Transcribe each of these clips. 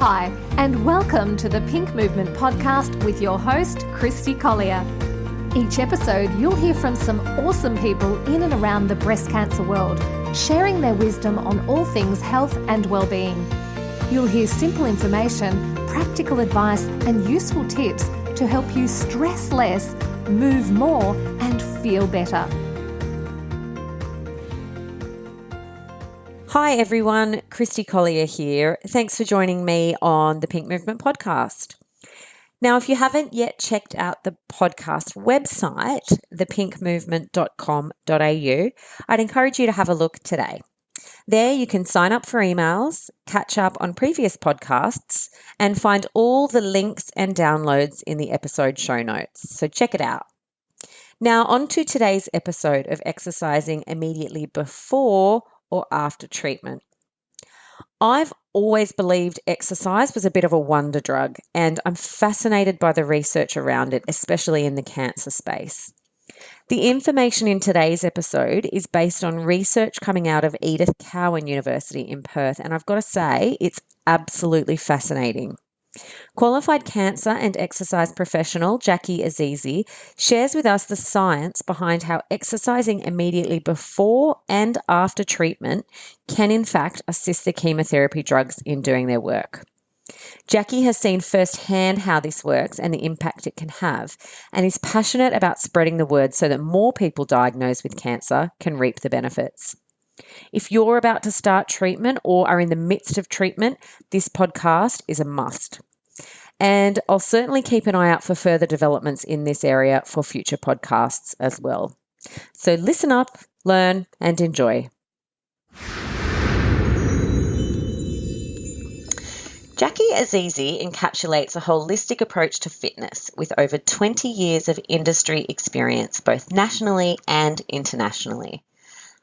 Hi, and welcome to the Pink Movement podcast with your host, Christy Collier. Each episode, you'll hear from some awesome people in and around the breast cancer world, sharing their wisdom on all things health and well-being. You'll hear simple information, practical advice, and useful tips to help you stress less, move more, and feel better. Hi everyone, Christy Collier here. Thanks for joining me on the Pink Movement podcast. Now, if you haven't yet checked out the podcast website, thepinkmovement.com.au, I'd encourage you to have a look today. There you can sign up for emails, catch up on previous podcasts, and find all the links and downloads in the episode show notes. So check it out. Now, on to today's episode of exercising immediately before or after treatment. I've always believed exercise was a bit of a wonder drug, and I'm fascinated by the research around it, especially in the cancer space. The information in today's episode is based on research coming out of Edith Cowan University in Perth, and I've got to say, it's absolutely fascinating. Qualified cancer and exercise professional Jacquie Azizi shares with us the science behind how exercising immediately before and after treatment can in fact assist the chemotherapy drugs in doing their work. Jacquie has seen firsthand how this works and the impact it can have, and is passionate about spreading the word so that more people diagnosed with cancer can reap the benefits. If you're about to start treatment or are in the midst of treatment, this podcast is a must. And I'll certainly keep an eye out for further developments in this area for future podcasts as well. So listen up, learn, and enjoy. Jacquie Azizi encapsulates a holistic approach to fitness with over 20 years of industry experience, both nationally and internationally.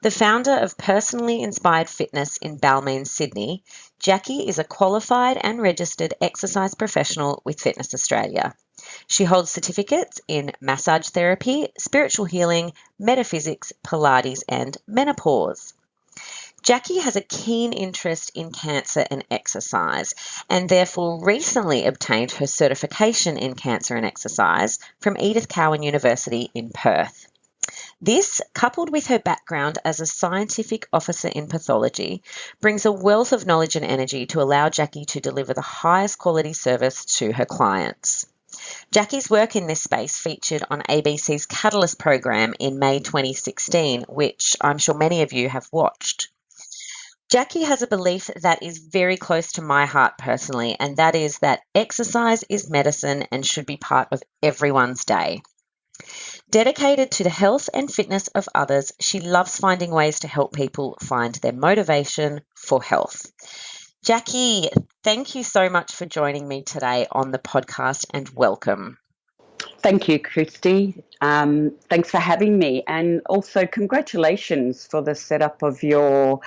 The founder of Personally Inspired Fitness in Balmain, Sydney, Jacquie is a qualified and registered exercise professional with Fitness Australia. She holds certificates in massage therapy, spiritual healing, metaphysics, Pilates, and menopause. Jacquie has a keen interest in cancer and exercise, and therefore recently obtained her certification in cancer and exercise from Edith Cowan University in Perth. This, coupled with her background as a scientific officer in pathology, brings a wealth of knowledge and energy to allow Jacquie to deliver the highest quality service to her clients. Jacquie's work in this space featured on ABC's Catalyst program in May 2016, which I'm sure many of you have watched. Jacquie has a belief that is very close to my heart personally, and that is that exercise is medicine and should be part of everyone's day. Dedicated to the health and fitness of others, she loves finding ways to help people find their motivation for health. Jacquie, thank you so much for joining me today on the podcast, and welcome. Thank you, Christy. Thanks for having me, and also congratulations for the setup of your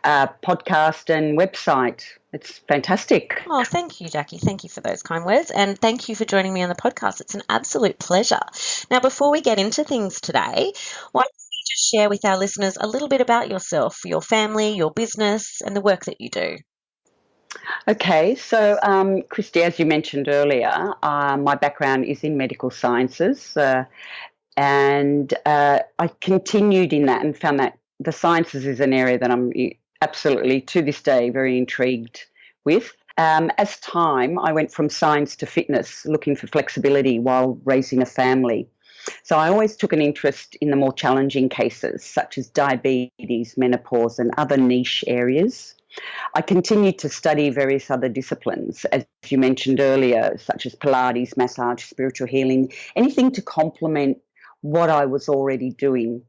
podcast and website. It's fantastic. Oh, thank you, Jacquie. Thank you for those kind words, and thank you for joining me on the podcast. It's an absolute pleasure. Now, before we get into things today, why don't you just share with our listeners a little bit about yourself, your family, your business, and the work that you do? Okay, so Christy, as you mentioned earlier, my background is in medical sciences, and I continued in that and found that the sciences is an area that I'm absolutely, to this day, very intrigued with. As time, I went from science to fitness, looking for flexibility while raising a family. So I always took an interest in the more challenging cases, such as diabetes, menopause, and other niche areas. I continued to study various other disciplines, as you mentioned earlier, such as Pilates, massage, spiritual healing, anything to complement what I was already doing.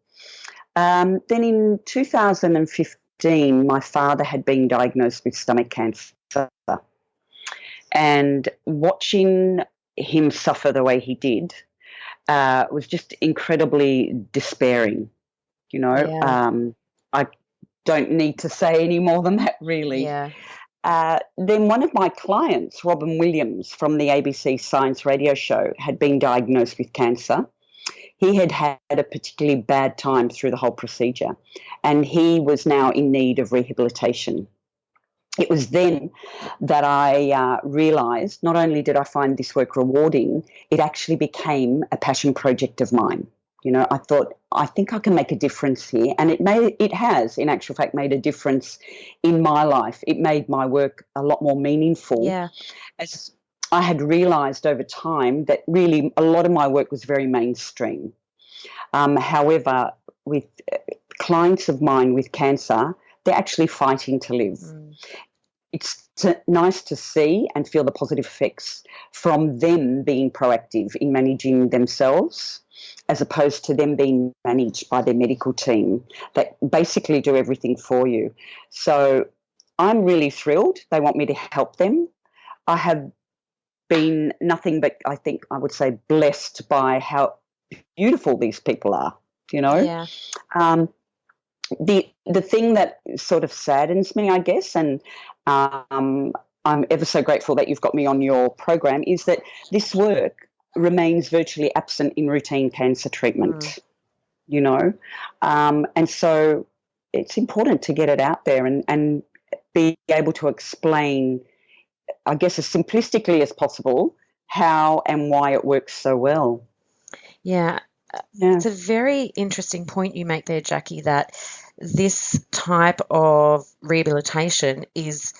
Then in 2015, my father had been diagnosed with stomach cancer, and watching him suffer the way he did was just incredibly despairing. I don't need to say any more than that, really. Yeah. Then one of my clients, Robin Williams from the ABC Science Radio Show, had been diagnosed with cancer. He had had a particularly bad time through the whole procedure, and he was now in need of rehabilitation. it was then that I realised not only did I find this work rewarding, it actually became a passion project of mine. You know, I thought, I think I can make a difference here. And it has, in actual fact, made a difference in my life. It made my work a lot more meaningful. Yeah. As I had realised over time that really a lot of my work was very mainstream. However, with clients of mine with cancer, they're actually fighting to live. It's nice to see and feel the positive effects from them being proactive in managing themselves, as opposed to them being managed by their medical team that basically do everything for you. So I'm really thrilled. They want me to help them. I have been nothing but, I think I would say, blessed by how beautiful these people are, you know. Yeah. The thing that sort of saddens me, I guess, and I'm ever so grateful that you've got me on your program, is that this work remains virtually absent in routine cancer treatment, you know. And so it's important to get it out there and be able to explain, I guess, as simplistically as possible, how and why it works so well. Yeah. It's a very interesting point you make there, Jackie, that this type of rehabilitation is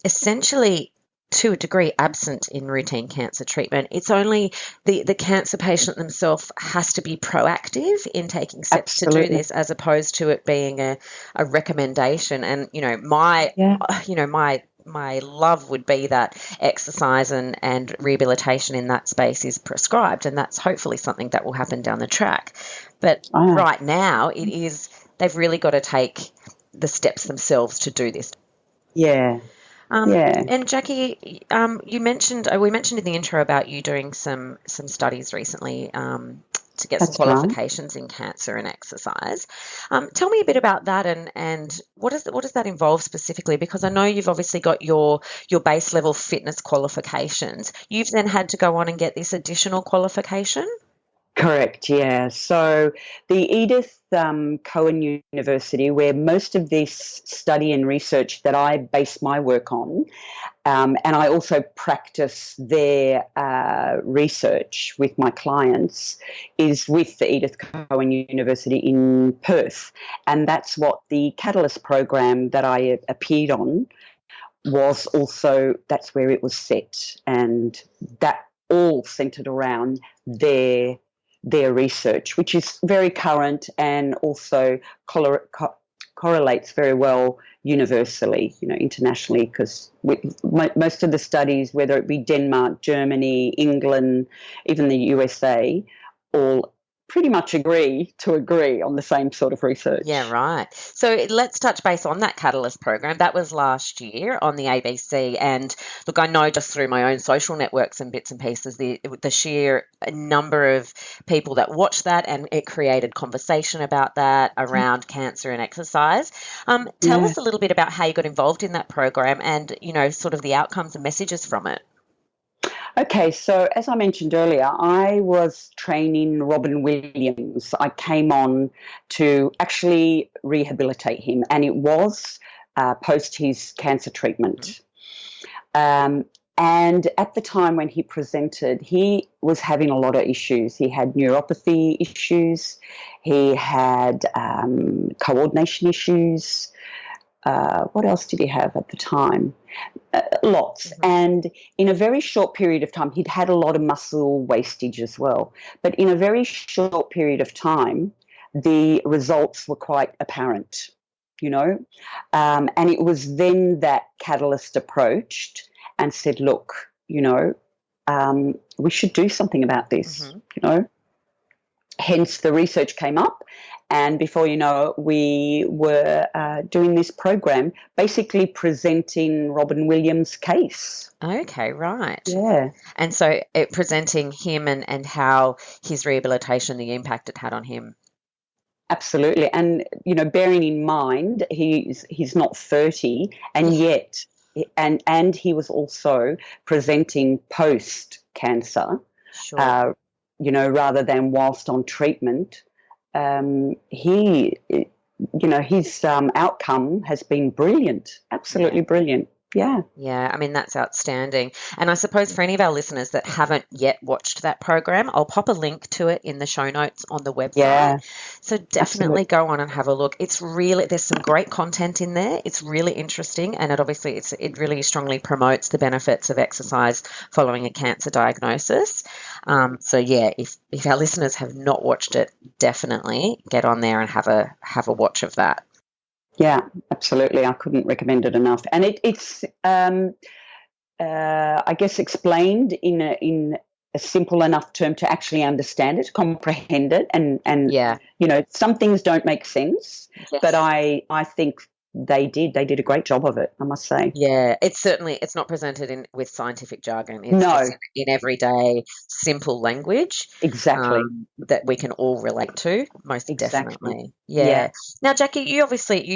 essentially, to a degree, absent in routine cancer treatment. It's only the cancer patient themselves has to be proactive in taking steps to do this, as opposed to it being a recommendation. And, you know, my love would be that exercise and rehabilitation in that space is prescribed, and that's hopefully something that will happen down the track. But right now, they've really got to take the steps themselves to do this. Yeah. And Jackie, we mentioned in the intro about you doing some studies recently to get some qualifications in cancer and exercise. Tell me a bit about that and what does that involve specifically? Because I know you've obviously got your base level fitness qualifications. You've then had to go on and get this additional qualification? Correct, yeah. So the Edith Cowan University, where most of this study and research that I base my work on, and I also practice their research with my clients, is with the Edith Cowan University in Perth. And that's what the Catalyst program that I appeared on was also, that's where it was set. And that all centered around their research, which is very current and also correlates very well universally, you know, internationally, because most of the studies, whether it be Denmark, Germany, England, even the USA, all pretty much agree on the same sort of research. Yeah, right. So let's touch base on that Catalyst program. That was last year on the ABC. And look, I know just through my own social networks and bits and pieces, the sheer number of people that watched that, and it created conversation about that around cancer and exercise. Tell us a little bit about how you got involved in that program and, you know, sort of the outcomes and messages from it. Okay, so as I mentioned earlier, I was training Robin Williams. I came on to actually rehabilitate him, and it was post his cancer treatment. And at the time when he presented, he was having a lot of issues. He had neuropathy issues. He had coordination issues. What else did he have at the time? Lots. And in a very short period of time, he'd had a lot of muscle wastage as well. But in a very short period of time, the results were quite apparent, you know. And it was then that Catalyst approached and said, look, you know, we should do something about this, you know. Hence the research came up. And before you know it, we were doing this program, basically presenting Robin Williams' case. Okay, right. Yeah. And so presenting him and how his rehabilitation, the impact it had on him. Absolutely. And, you know, bearing in mind he's not 30, and yet, and he was also presenting post-cancer, you know, rather than whilst on treatment. His outcome has been brilliant, absolutely brilliant. Yeah. Yeah, I mean, that's outstanding. And I suppose for any of our listeners that haven't yet watched that program, I'll pop a link to it in the show notes on the website. Yeah. So definitely Absolutely. go on and have a look. It's really, there's some great content in there. It's really interesting, and it really strongly promotes the benefits of exercise following a cancer diagnosis. So yeah, if our listeners have not watched it, definitely get on there and have a watch of that. Yeah, absolutely. I couldn't recommend it enough. And it's I guess, explained in a simple enough term to actually understand it, comprehend it, and Yeah. some things don't make sense, but Yes. I think they did a great job of it, I must say. Yeah, it's not presented in with scientific jargon. It's No, just in everyday simple language exactly, that we can all relate to, most exactly. definitely. Yeah, Yeah. Now, Jackie, you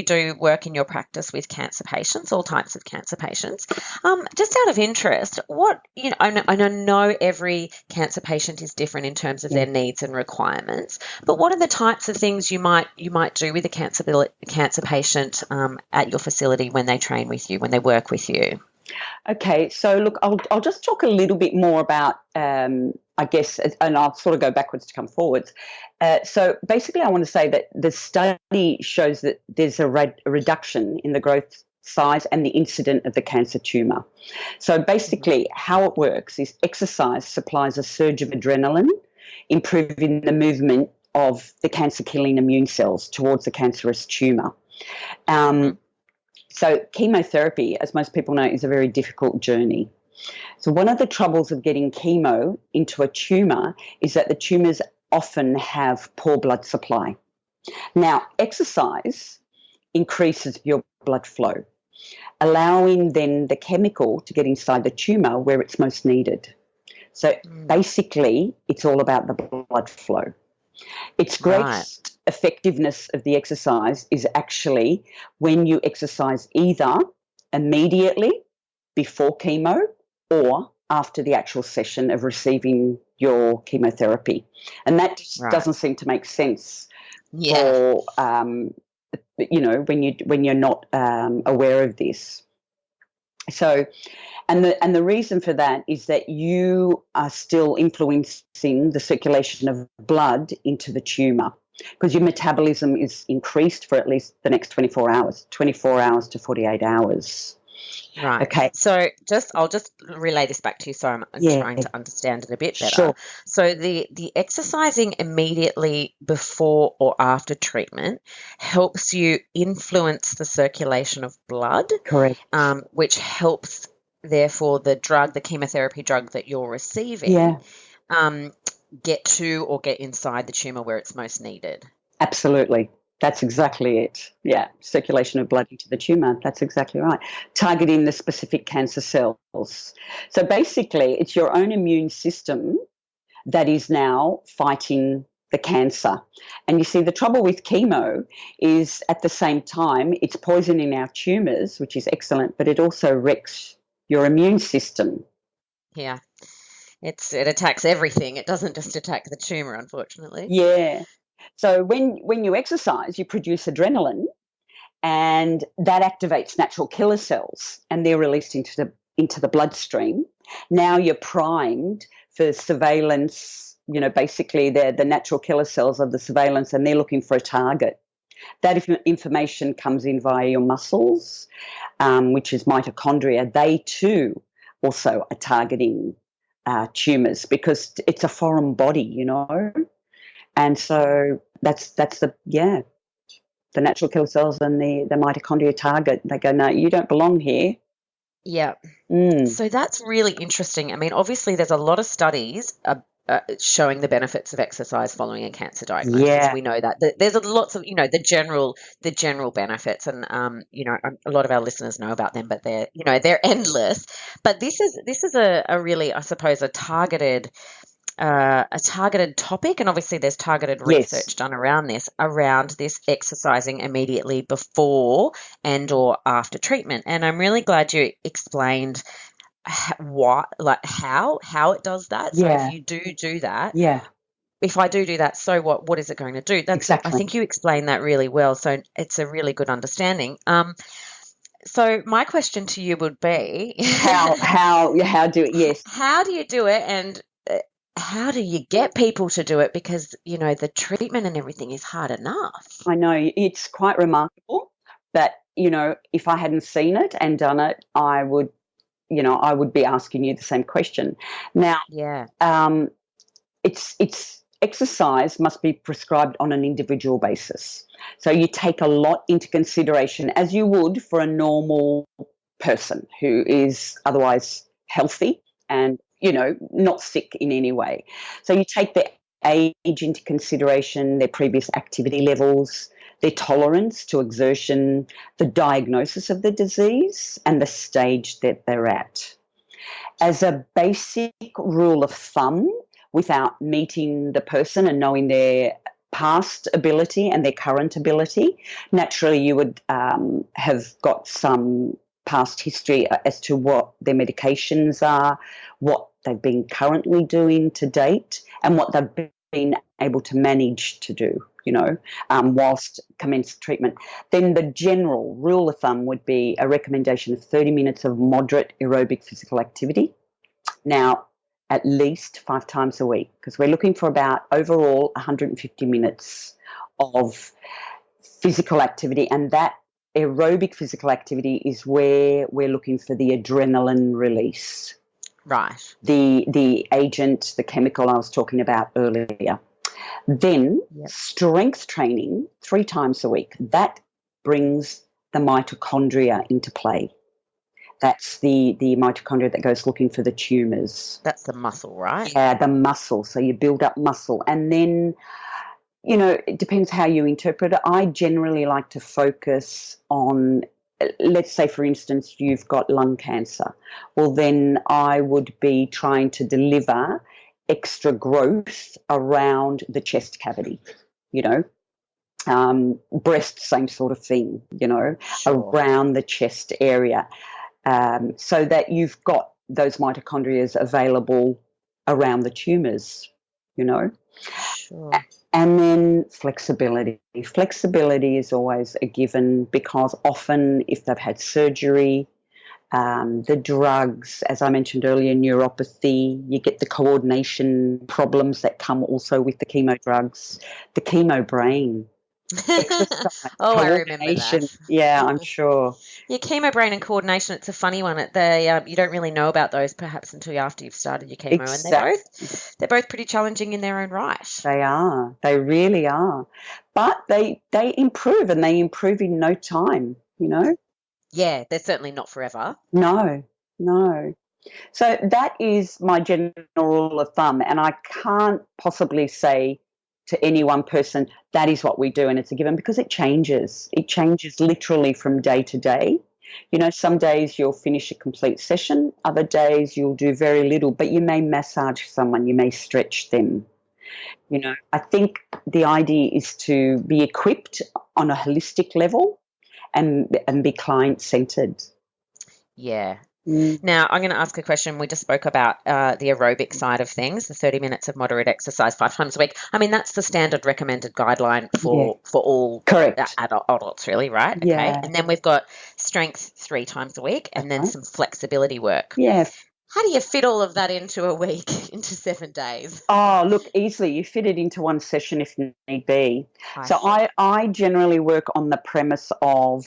do work in your practice with cancer patients, all types of cancer patients. Just out of interest, I know every cancer patient is different in terms of yeah. their needs and requirements, but what are the types of things you might do with a cancer patient at your facility when they train with you, when they work with you? Okay, so look, I'll just talk a little bit more about, I guess, and I'll sort of go backwards to come forwards. So basically, I want to say that the study shows that there's a reduction in the growth size and the incident of the cancer tumor. So basically, how it works is exercise supplies a surge of adrenaline, improving the movement of the cancer-killing immune cells towards the cancerous tumor. Mm-hmm. Um, so chemotherapy, as most people know, is a very difficult journey. So one of the troubles of getting chemo into a tumour is that the tumours often have poor blood supply. Now, exercise increases your blood flow, allowing then the chemical to get inside the tumour where it's most needed. So Mm, basically, it's all about the blood flow. Its right. greatest effectiveness of the exercise is actually when you exercise either immediately before chemo or after the actual session of receiving your chemotherapy. And that just Right. doesn't seem to make sense Yeah. for, when you're not aware of this. So, and the reason for that is that you are still influencing the circulation of blood into the tumor because your metabolism is increased for at least the next 24 hours to 48 hours. Right. Okay. So I'll just relay this back to you so I'm Yeah, trying to understand it a bit better. sure. So the exercising immediately before or after treatment helps you influence the circulation of blood, Correct. which helps therefore the chemotherapy drug that you're receiving, Yeah, um, get to or get inside the tumor where it's most needed. absolutely. That's exactly it. Yeah, circulation of blood into the tumor. That's exactly right. Targeting the specific cancer cells. So basically, it's your own immune system that is now fighting the cancer. And you see, the trouble with chemo is at the same time, it's poisoning our tumours, which is excellent, but it also wrecks your immune system. Yeah. It attacks everything. It doesn't just attack the tumor, unfortunately. Yeah. So when you exercise, you produce adrenaline, and that activates natural killer cells, and they're released into the bloodstream. Now you're primed for surveillance. Basically, the natural killer cells are the surveillance, and they're looking for a target. That information comes in via your muscles, which is mitochondria. They too also are targeting tumors because it's a foreign body. And so that's the natural killer cells and the mitochondria target. They go, no, you don't belong here. Yeah. Mm, So that's really interesting. I mean, obviously, there's a lot of studies showing the benefits of exercise following a cancer diagnosis. yeah. We know that there's lots of the general benefits, and a lot of our listeners know about them, but they're endless. But this is a really, I suppose, a targeted topic, and obviously there's targeted Yes. research done around this exercising immediately before and or after treatment. And I'm really glad you explained how it does that. So if Yeah. you do that, Yeah. if I do that, so what is it going to do? I Exactly. think you explained that really well. So it's a really good understanding. So my question to you would be, How do it? Yes, how do you do it, and how do you get people to do it? Because, the treatment and everything is hard enough. I know it's quite remarkable that, if I hadn't seen it and done it, I would be asking you the same question. Now, Yeah. it's exercise must be prescribed on an individual basis. So you take a lot into consideration, as you would for a normal person who is otherwise healthy and, not sick in any way. So you take their age into consideration, their previous activity levels, their tolerance to exertion, the diagnosis of the disease, and the stage that they're at. As a basic rule of thumb, without meeting the person and knowing their past ability and their current ability, naturally you would have got some past history as to what their medications are, what they've been currently doing to date, and what they've been able to manage to do, whilst commenced treatment. Then the general rule of thumb would be a recommendation of 30 minutes of moderate aerobic physical activity. Now, at least 5 times a week, because we're looking for about overall 150 minutes of physical activity, and that aerobic physical activity is where we're looking for the adrenaline release. Right. The agent, the chemical I was talking about earlier. Then strength training 3 times a week. That brings the mitochondria into play. That's the mitochondria that goes looking for the tumours. That's the muscle, right? Yeah, the muscle. So you build up muscle. And then, it depends how you interpret it. I generally like to focus on, let's say, for instance, you've got lung cancer. Well, then I would be trying to deliver extra growth around the chest cavity, breast, same sort of thing, Sure. around the chest area. So that you've got those mitochondria available around the tumours, Sure. And then flexibility. Flexibility is always a given because often if they've had surgery, the drugs, as I mentioned earlier, neuropathy, you get the coordination problems that come also with the chemo drugs, the chemo brain. Exercise, Oh, I remember that. Yeah, I'm sure. Yeah, chemo brain and coordination, it's a funny one. You don't really know about those perhaps until after you've started your chemo. Exactly. And they're both pretty challenging in their own right. They are. They really are. But they improve, and they improve in no time, Yeah, they're certainly not forever. No. So that is my general rule of thumb, and I can't possibly say to any one person, that is what we do and it's a given, because it changes. It changes literally from day to day. Some days you'll finish a complete session, other days you'll do very little, but you may massage someone, you may stretch them. I think the idea is to be equipped on a holistic level and be client-centered. Yeah. Mm. Now, I'm going to ask a question. We just spoke about the aerobic side of things, the 30 minutes of moderate exercise 5 times a week. I mean, that's the standard recommended guideline for all Correct. Adults, really, right? Yeah. Okay. And then we've got strength 3 times a week and then some flexibility work. Yeah. How do you fit all of that into a week, into 7 days? Oh, look, easily. You fit it into one session if need be. I generally work on the premise of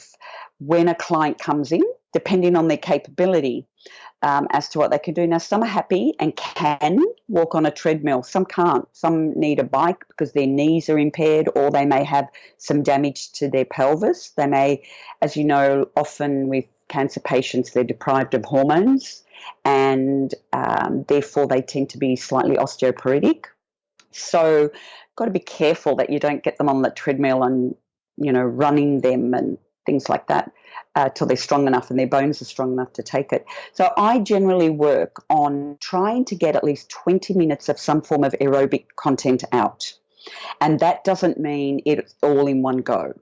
when a client comes in, depending on their capability, as to what they can do. Now, some are happy and can walk on a treadmill. Some can't. Some need a bike because their knees are impaired, or they may have some damage to their pelvis. They may, as you know, often with cancer patients, they're deprived of hormones, and therefore they tend to be slightly osteoporotic. So got to be careful that you don't get them on the treadmill and, running them and things like that till they're strong enough and their bones are strong enough to take it. So I generally work on trying to get at least 20 minutes of some form of aerobic content out. And that doesn't mean it's all in one go.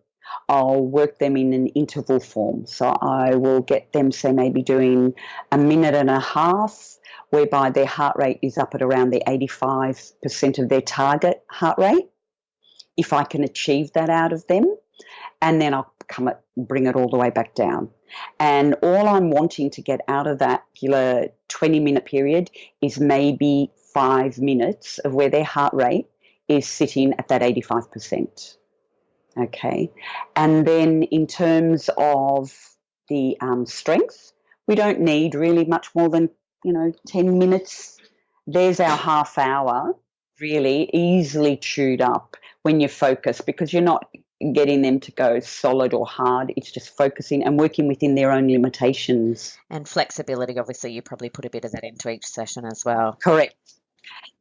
I'll work them in an interval form. So I will get them, say, maybe doing a minute and a half, whereby their heart rate is up at around the 85% of their target heart rate, if I can achieve that out of them. And then I'll bring it all the way back down. And all I'm wanting to get out of that 20-minute period is maybe 5 minutes of where their heart rate is sitting at that 85%. Okay. And then in terms of the strength, we don't need really much more than, 10 minutes. There's our half hour really easily chewed up when you focus, because you're not getting them to go solid or hard. It's just focusing and working within their own limitations. And flexibility, obviously, you probably put a bit of that into each session as well. Correct.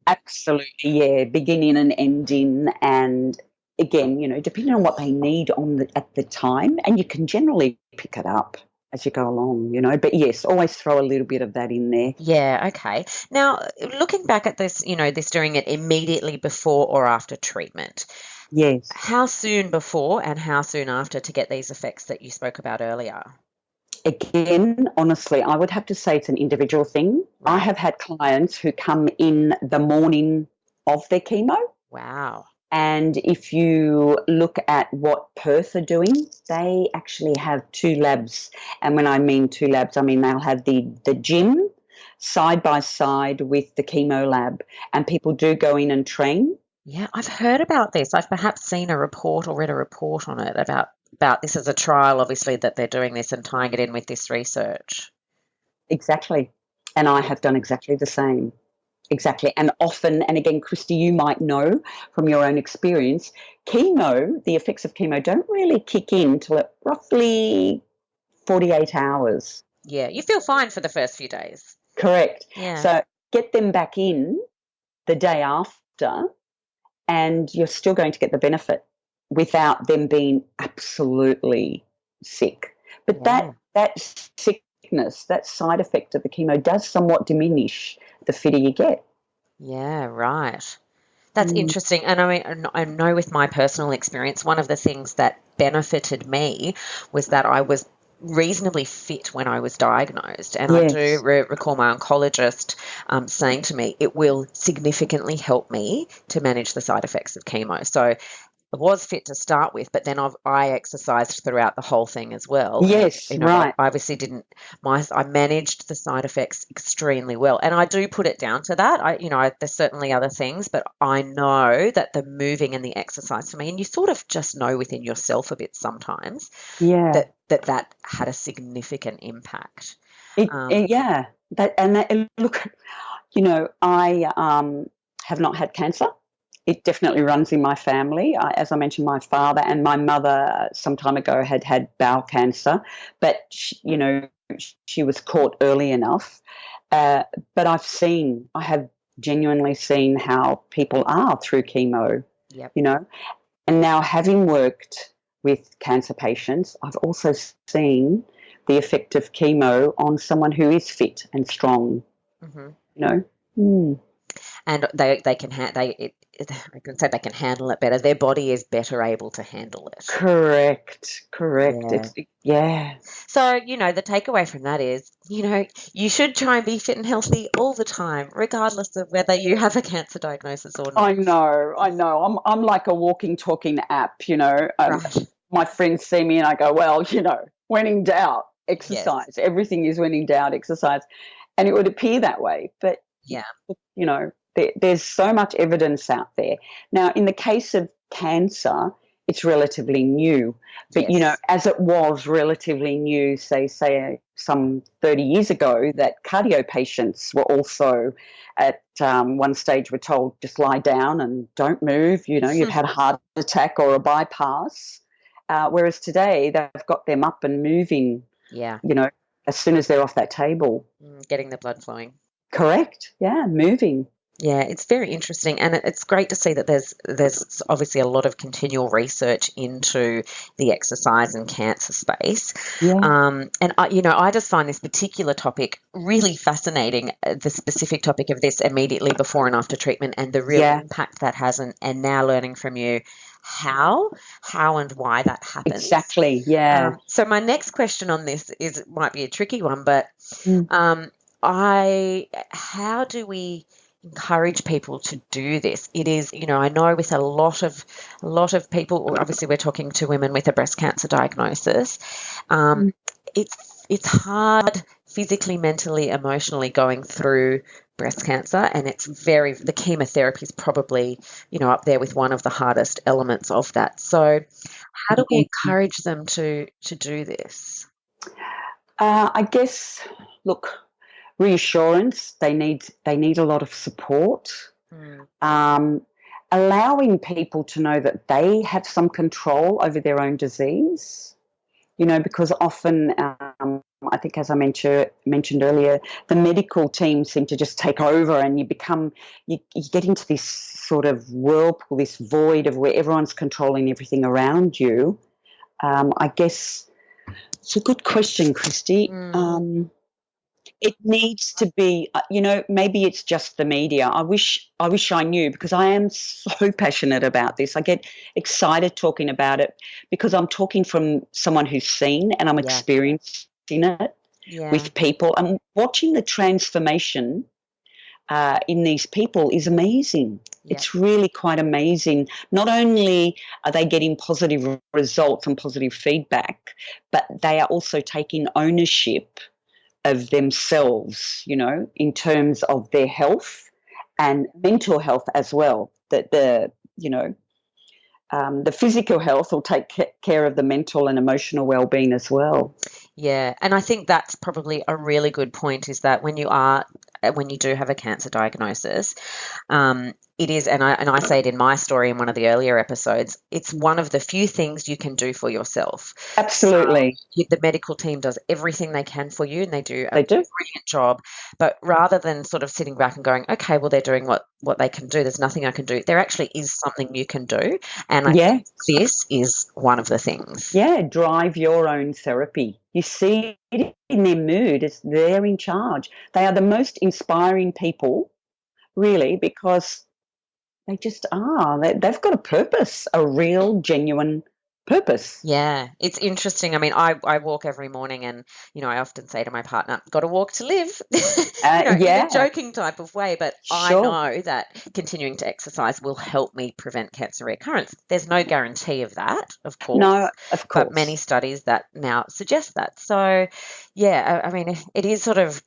Absolutely, yeah. Beginning and ending, and again, depending on what they need at the time, and you can generally pick it up as you go along, But yes, always throw a little bit of that in there. Yeah, okay. Now, looking back at this, this doing it immediately before or after treatment. Yes. How soon before and how soon after to get these effects that you spoke about earlier? Again, honestly, I would have to say it's an individual thing. Right. I have had clients who come in the morning of their chemo. Wow. And if you look at what Perth are doing, they actually have 2 labs. And when I mean 2 labs, I mean they'll have the gym side by side with the chemo lab. And people do go in and train. Yeah, I've heard about this. I've perhaps seen a report or read a report on it about this as a trial, obviously, that they're doing this and tying it in with this research. Exactly. And I have done exactly the same. Exactly. And often, and again, Christy, you might know from your own experience, the effects of chemo don't really kick in till roughly 48 hours. Yeah, you feel fine for the first few days. Correct. Yeah. So get them back in the day after, and you're still going to get the benefit without them being absolutely sick. But that sickness, that side effect of the chemo does somewhat diminish the fitter you get. Yeah, right. That's interesting. And I know with my personal experience, one of the things that benefited me was that I was reasonably fit when I was diagnosed. And yes. I do recall my oncologist saying to me, it will significantly help me to manage the side effects of chemo. So I was fit to start with, but then I exercised throughout the whole thing as well. Yes, right. I obviously I managed the side effects extremely well. And I do put it down to that. There's certainly other things, but I know that the moving and the exercise for me, and you sort of just know within yourself a bit sometimes, that had a significant impact. Look, I have not had cancer. It definitely runs in my family. As I mentioned, my father and my mother some time ago had bowel cancer, but she was caught early enough. But I have genuinely seen how people are through chemo. Yep. And now having worked with cancer patients, I've also seen the effect of chemo on someone who is fit and strong. Mm-hmm. And they can I can say they can handle it better. Their body is better able to handle it. Correct. Yeah. So, the takeaway from that is, you should try and be fit and healthy all the time, regardless of whether you have a cancer diagnosis or not. I know. I'm like a walking, talking app, Right. My friends see me and I go, well, when in doubt, exercise. Yes. Everything is when in doubt, exercise. And it would appear that way. But, there's so much evidence out there. Now, in the case of cancer, it's relatively new. But, as it was relatively new, say some 30 years ago, that cardio patients were also at one stage were told, just lie down and don't move. You've had a heart attack or a bypass. Whereas today, they've got them up and moving, as soon as they're off that table. Getting the blood flowing. Correct. Yeah, moving. Yeah, it's very interesting, and it's great to see that there's obviously a lot of continual research into the exercise and cancer space. Yeah. And I just find this particular topic really fascinating, the specific topic of this immediately before and after treatment and the real impact that has, and now learning from you how and why that happens. Exactly, yeah. So my next question on this might be a tricky one, but how do we encourage people to do this? It is, I know with a lot of people, obviously we're talking to women with a breast cancer diagnosis, it's hard physically, mentally, emotionally going through breast cancer, and the chemotherapy is probably, up there with one of the hardest elements of that. So how do we encourage them to do this? I guess, look, reassurance. They need a lot of support. Allowing people to know that they have some control over their own disease. Because often, I think, as I mentioned earlier, the medical team seem to just take over, and you get into this sort of whirlpool, this void of where everyone's controlling everything around you. I guess it's a good question, Christy. It needs to be, maybe it's just the media. I wish I knew, because I am so passionate about this. I get excited talking about it because I'm talking from someone who's seen, and I'm experiencing it with people. And watching the transformation in these people is amazing. Yeah. It's really quite amazing. Not only are they getting positive results and positive feedback, but they are also taking ownership of themselves, in terms of their health and mental health as well. That the physical health will take care of the mental and emotional well-being as well. Yeah, and I think that's probably a really good point, is that when you do have a cancer diagnosis, it is, and I say it in my story in one of the earlier episodes, it's one of the few things you can do for yourself. Absolutely. The medical team does everything they can for you, and they do a brilliant job. But rather than sort of sitting back and going, okay, well, they're doing what they can do, there's nothing I can do, there actually is something you can do. And I think this is one of the things. Yeah, drive your own therapy. You see it in their mood. They're in charge. They are the most inspiring people, really, because they just are. They've got a purpose, a real, genuine purpose. Yeah, it's interesting. I mean, I walk every morning, and, I often say to my partner, got to walk to live, in a joking type of way. But I know that continuing to exercise will help me prevent cancer recurrence. There's no guarantee of that, of course. No, of course. But many studies that now suggest that. So, yeah, I mean, it is sort of,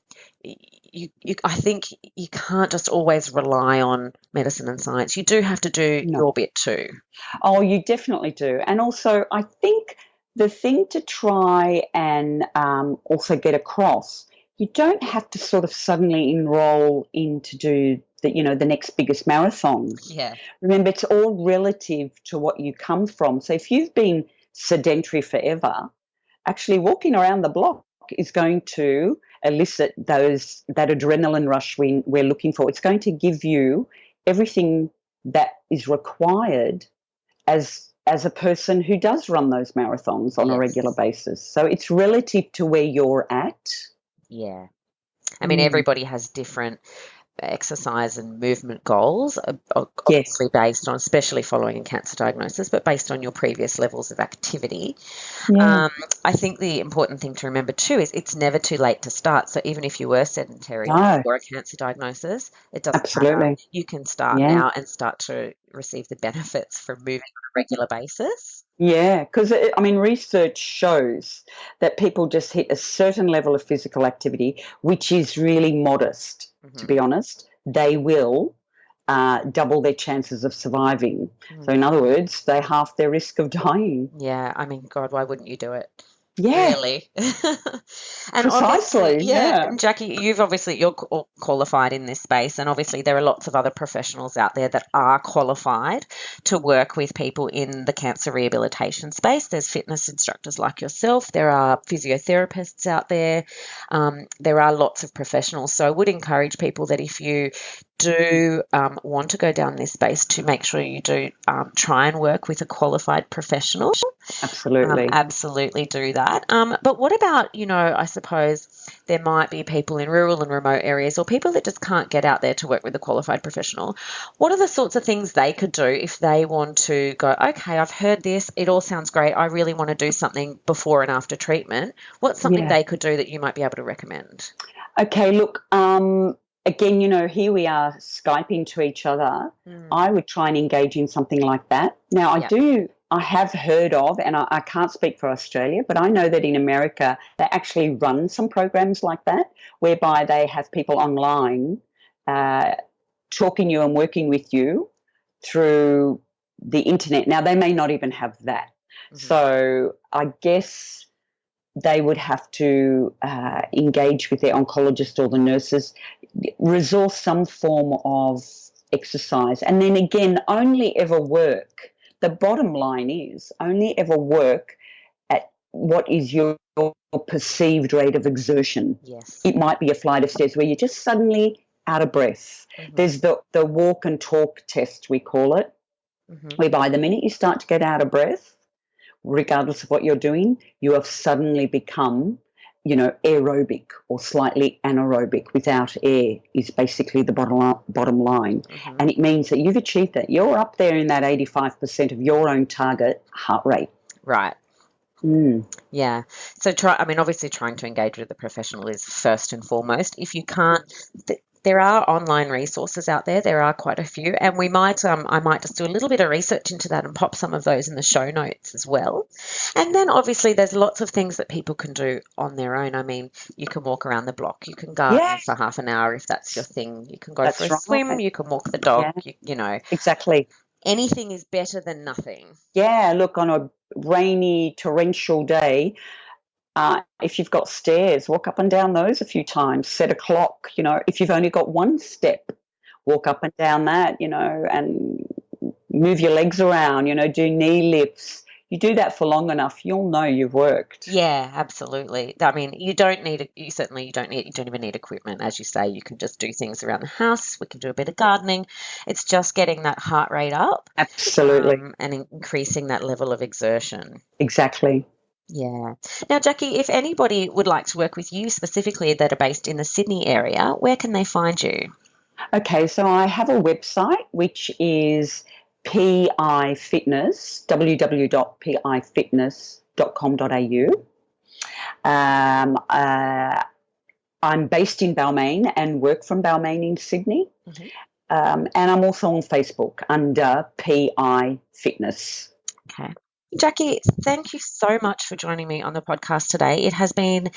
I think you can't just always rely on medicine and science. You do have to do your bit too. Oh, you definitely do. And also, I think the thing to try and also get across, you don't have to sort of suddenly enroll in to do the next biggest marathon. Yeah. Remember, it's all relative to what you come from. So if you've been sedentary forever, actually walking around the block is going to elicit that adrenaline rush we're looking for. It's going to give you everything that is required as a person who does run those marathons on a regular basis. So it's relative to where you're at. Yeah. I mean, everybody has different exercise and movement goals, obviously based on, especially following a cancer diagnosis, but based on your previous levels of activity. Yeah. I think the important thing to remember too is it's never too late to start. So even if you were sedentary or a cancer diagnosis, it doesn't matter. You can start now and start to receive the benefits from moving on a regular basis. Yeah, because, I mean, research shows that people just hit a certain level of physical activity, which is really modest, to be honest. They will double their chances of surviving. So, in other words, they half their risk of dying. Yeah, I mean, God, why wouldn't you do it? Yeah. Really. And precisely. Yeah. And Jackie, you're qualified in this space, and obviously there are lots of other professionals out there that are qualified to work with people in the cancer rehabilitation space. There's fitness instructors like yourself. There are physiotherapists out there. There are lots of professionals. So I would encourage people that if you do want to go down this space, to make sure you do try and work with a qualified professional. Absolutely. Absolutely do that. But what about, I suppose there might be people in rural and remote areas, or people that just can't get out there to work with a qualified professional. What are the sorts of things they could do if they want to go, okay, I've heard this, it all sounds great, I really want to do something before and after treatment? What's something they could do that you might be able to recommend? Okay, look, again, here we are Skyping to each other. I would try and engage in something like that. Now, I do I have heard of, and I can't speak for Australia, but I know that in America they actually run some programs like that, whereby they have people online talking you and working with you through the internet. Now, they may not even have that. Mm-hmm. So I guess they would have to engage with their oncologist or the nurses, resource some form of exercise, and then again, only ever work. The bottom line is only ever work at what is your perceived rate of exertion. Yes. It might be a flight of stairs where you're just suddenly out of breath. Mm-hmm. There's the walk and talk test, we call it, mm-hmm. whereby the minute you start to get out of breath, regardless of what you're doing, you have suddenly become, aerobic or slightly anaerobic. Without air is basically the bottom line. Mm-hmm. And it means that you've achieved that. You're up there in that 85% of your own target heart rate. Right. Yeah. So obviously trying to engage with the professional is first and foremost. If you can't, there are online resources out there. There are quite a few, and I might just do a little bit of research into that and pop some of those in the show notes as well. And then obviously there's lots of things that people can do on their own. I mean, you can walk around the block, you can garden for half an hour if that's your thing. You can go for a swim, you can walk the dog. Yeah. Exactly. Anything is better than nothing. Yeah, look, on a rainy, torrential day, if you've got stairs, walk up and down those a few times, set a clock, if you've only got one step, walk up and down that, and move your legs around, do knee lifts. You do that for long enough, you'll know you've worked. Yeah, absolutely. I mean, you don't even need equipment, as you say. You can just do things around the house. We can do a bit of gardening. It's just getting that heart rate up. Absolutely. And increasing that level of exertion. Exactly. Yeah. Now, Jacqui, if anybody would like to work with you specifically that are based in the Sydney area, where can they find you? Okay, so I have a website which is PI Fitness, www.pifitness.com.au. I'm based in Balmain and work from Balmain in Sydney. Mm-hmm. And I'm also on Facebook under PI Fitness. Okay. Jacqui, thank you so much for joining me on the podcast today. It has been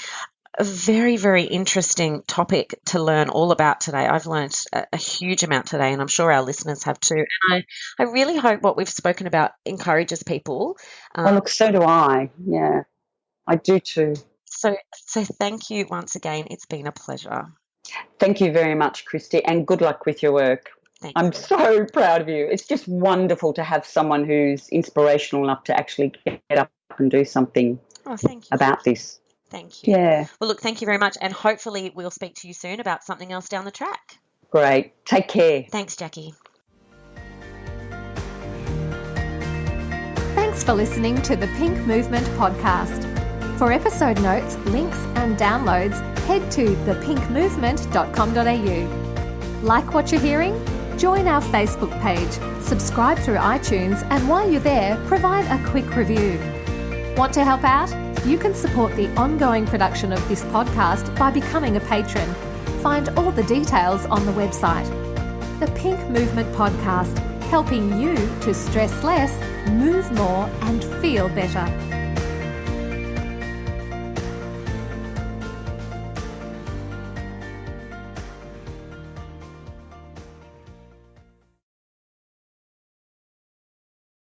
a very, very interesting topic to learn all about today. I've learned a huge amount today, and I'm sure our listeners have too. And I really hope what we've spoken about encourages people. Well, look, so do I. Yeah, I do too. So thank you once again. It's been a pleasure. Thank you very much, Christy, and good luck with your work. I'm so proud of you. It's just wonderful to have someone who's inspirational enough to actually get up and do something about this. Thank you. Yeah. Well, look, thank you very much, and hopefully we'll speak to you soon about something else down the track. Great. Take care. Thanks, Jacqui. Thanks for listening to the Pink Movement podcast. For episode notes, links and downloads, head to thepinkmovement.com.au. Like what you're hearing? Join our Facebook page, subscribe through iTunes, and while you're there, provide a quick review. Want to help out? You can support the ongoing production of this podcast by becoming a patron. Find all the details on the website. The Pink Movement Podcast, helping you to stress less, move more, and feel better.